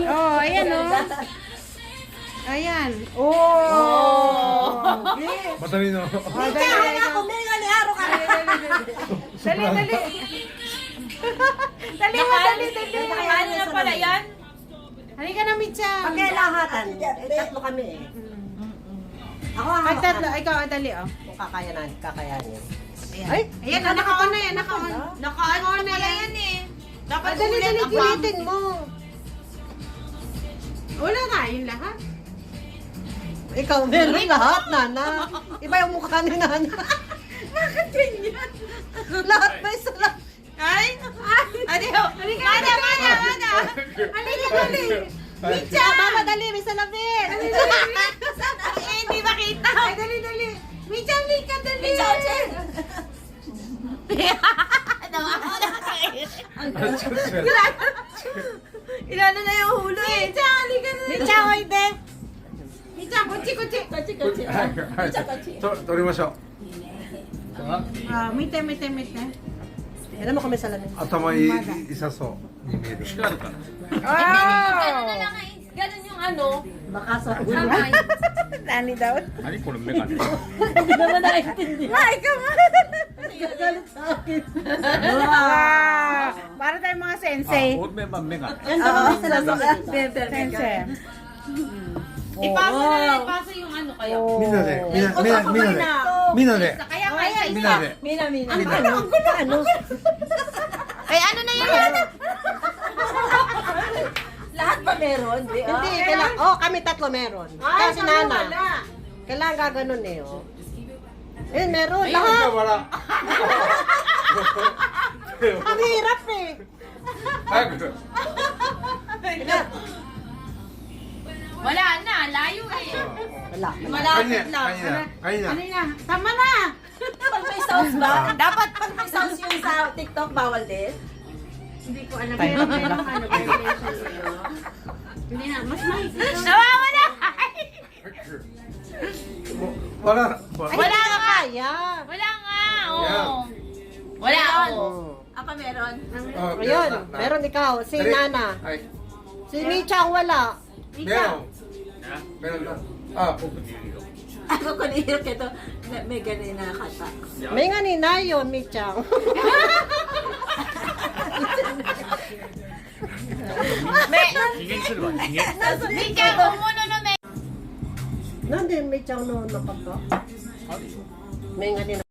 Oh, ayan oh. Ayan. Oh. Matalino. Dali, ako, may ngaliharo ka. dali. Dali mo, dali. Ano na pala yan? Halika na, Mitcha. Pagkailahatan, tatlo kami eh. Ako ang Pag tatlo, ikaw, dali oh. Kung kakayanin. Ay, ayan, naka-on na yan, naka-on. Naka-ano na yan eh. Dapat Dali, ulit ang ulitin mo. Wala nga, yung lahat. Ikaw, meron lahat, Nana. Iba yung mukha ni Nana. Bakit ganyan? Lahat ba isa lang? Ay! Adiyo! Mana! Halika, dali. Mitcha! Mama, dali, may salamin! Eh, hindi makita! Ay, dali. Mitcha, halika, dali. Mitcha, Ochen! Ilano na yung hulo eh! Mitcha, halika na. Mitcha, oide! Mitcha, kutsi. 取りましょう。 Ah, mite. Alam mo kami salamin. 頭いさそうに見える。 Ganun na lang eh. Ganun yung ano. Baka sa Kamay. Nani daw. 何このメガネ Hindi naman nakaintindi. Ay, come on. Nagagalit sa akin. Wow. Para tayong mga あ sensei. オールメンバーメガネ Yan daw kami salamin. Sensei. Ipasa yung ano kayo. みんなで、みんなで、 Kaya nga isa みん isa. なで。 Mina. Ano? Ay, ano na yun? Lahat ba meron? Hindi, kailangan. Kami tatlo meron. Ay, Kasi kami Nana. wala. Kailangan gaganon eh, oh. Eh, meron. Ayun, Lahat. wala. Ang hirap eh. 早く。 Wala na, layo eh. Wala. Malapit lang. Kanina. Tama na. Pag may sounds ba? Dapat pag may sounds yung sa TikTok, bawal din? Hindi ko alam. Meron ano, violation sa'yo. Hindi na, mas mahigit. Nawawala! Wala. Wala nga! Kaya. Wala nga! Oo. Yeah. Wala ako. Ako meron. Oh, Ayun, meron ikaw. Si Nana. Ay. Si Micha ang wala. Meron. Meron na. Ah, Ako kung ihirap ito, may ganun na kata. May nga ni Nayo, Micha. May, 機嫌するわ機嫌 Mika, kumuno na may. Nandun, Micha no, napagka. May nga ni